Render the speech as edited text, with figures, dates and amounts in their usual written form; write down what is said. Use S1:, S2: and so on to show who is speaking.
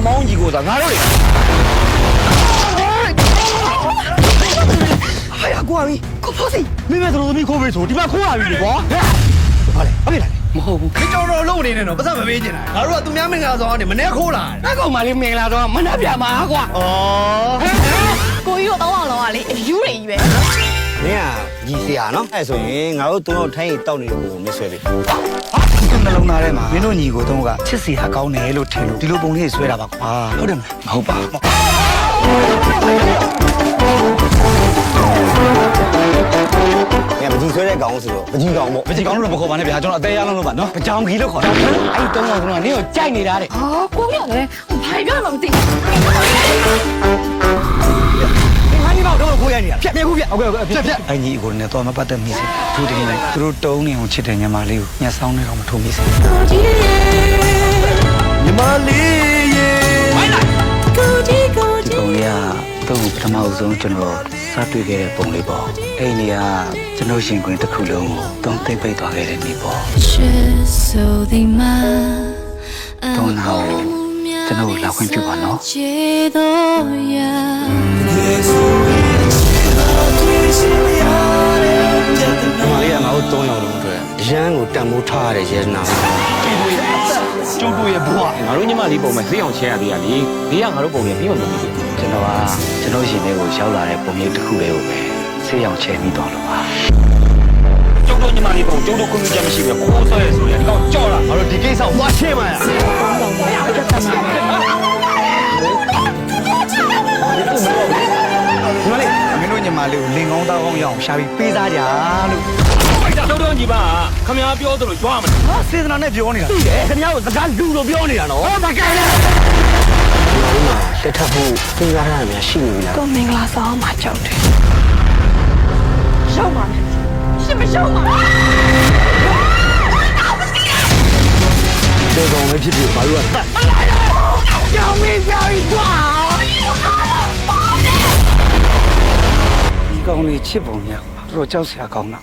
S1: မောင်းကြီးကိုသာငါတို့လေဟာရကွာမီကိုဖို့စီမင်းမဲ့တို့သမီးခိုးပေးဆိုဒီမှာခိုးရပြီလေကွာဟာလေဟုတ်ပြီလားမဟုတ်ဘူးခေကြောင်တော်လုံးနေနေတော့ပတ်သက်မပေးချင်တာငါတို့ကသူများမင်္ဂလာဆောင်ကနေမနေ့ခိုးလာတယ်ကောင်မလေးမင်္ဂလာဆောင်မနှက်ပြမှာကွာဩ
S2: ကိုကြီးတို့တော့လောကလေအယူတွေကြီးပဲ
S1: မင်းကညီစရာနော်အဲ့ဆိုရင်ငါတို့သုံးတော့ထိုင်းတောက်နေတဲ့ကိုမဆွဲပေးဟာဒီနှလုံးသားထဲမှာမင်းတို့ညီကိုသုံးကချစ်စရာကောင်းတယ်လို့ထင်လို့ဒီလိုပုံလေးဆွဲတာပါကွာဟုတ်တယ်မလားမဟုတ်ပါဘူးညမကြီးဆွဲတဲ့ကောင်ဆိုတော့မကြီးကောင်ပေါ့မကြီးကောင်လို့တော့မခေါ်ပါနဲ့ဗျာကျွန်တော်အသေးရအောင်လို့ပါနော်ကြောင်ကြီးလို့ခေါ်တာအဲ့တုံးကောင်ကနင်းကိုကြိုက်နေတာတဲ့
S2: ဟာကိုကြီးကလည်းဘာပြောမှမသိဘူး
S1: ဟာဒီတော့ခိုးရနေတာဖြတ်နေခုဖြတ်ဟုတ်ကဲ့ဖြတ်အညီကိုလည်းတော့မပတ်သက်မိစေသူတကယ်လည်းသူတို့တုံးနေအောင်ချစ်တဲ့ညီမလေးကိုညှက်ဆောင်နေတော့မထုံမိစေညီမလေးရေမိုင်းလိုက်
S2: ကိုကြီးကိုကြီး
S1: တုံးလေးကတော့ပထမအဆုံးကျွန်တော်စတွေ့ခဲ့တဲ့ပုံလေးပေါ့အဲ့ဒီကကျွန်တော်ရှင်ခွင်တစ်ခုလုံးကိုတုံးသိမ့်ပိတ်သွားခဲ့တဲ့နေ့ပေါ့တုံးနာကိုကျွန်တော်လာခွင့်ပြုပါနော်မလေးကငါတို့3ယောက်လုံးအတွက်ရန်ကိုတန်ဖိုးထားရတဲ့ရဲနာကျုပ်တို့ရဲ့ဘဝ
S3: ငါတို့ညီမလေးပုံမဲ့ဈေးအောင်ချဲရသေးရလေဘေးကငါတို့ပုံနဲ့ပြီးမှမပြီးဘူး
S1: ကျွန်တော်ရှင်လေးကိုရောက်လာတဲ့ပုံရိပ်တစ်ခုလေးကိုပဲဈေးအောင်ချဲပြီးတော့လို့ပါ
S3: ကျုပ်တို့ညီမလေးပုံကျုပ်တို့ခွင့်ပြုချက်မရှိပဲခိုးဆွဲရဆိုရင်ဒီကောင်ကြောက်လာ
S1: ငါတို့ဒီကိစ္စကိုသွားရှင်းပါရညီမလေးမင်းတို့ညီမလေးကိုလင်ကောင်းသားကောင်းရအောင်ရှာပြီးပေးစားကြလို့
S3: ကျုပ်တို့ညီမခမ ्या ပြောသလိုကြွားမ
S1: လားဟာစေတနာနဲ့ပြောနေတာသိတယ်ခင်ဗျားကိုစကားလူလိုပြောနေတာနော်ဟုတ်ပါကဲလက်ထပ်ဖို့စဉ်းစားရတာများရှိနေပြီလား
S2: ကိုမင်္ဂလာဆောင်မှာကြောက်တယ်ရှောက်ပါမယ်ရှင်မရှောက်ပါ
S1: ဒီကောင်လေးဖြစ်ပြီးဘာလို့ကတတ်ကြောင်မင်းကြောင်ကွာဒီကောင်လေးချစ်ပုံများတော့ကြောက်စရာကောင်းတာ